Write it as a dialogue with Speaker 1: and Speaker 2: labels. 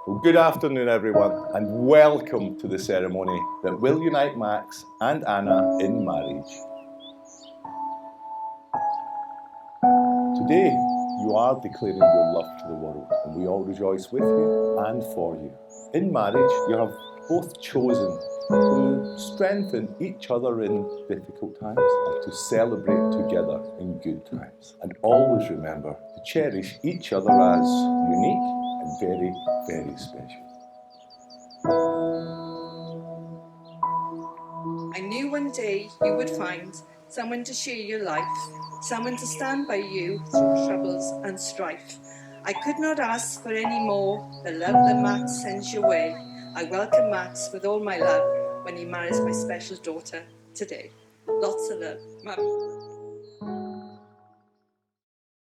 Speaker 1: Well, good afternoon, everyone, and welcome to the ceremony that will unite Max and Anna in marriage. Today, you are declaring your love to the world, and we all rejoice with you and for you. In marriage, you have both chosen to strengthen each other in difficult times and to celebrate together in good times. And always remember to cherish each other as unique and very, very special.
Speaker 2: I knew one day you would find someone to share your life, someone to stand by you through troubles and strife. I could not ask for any more, the love that Max sends your way. I welcome Max with all my love when he marries my special daughter today. Lots of love, Mum.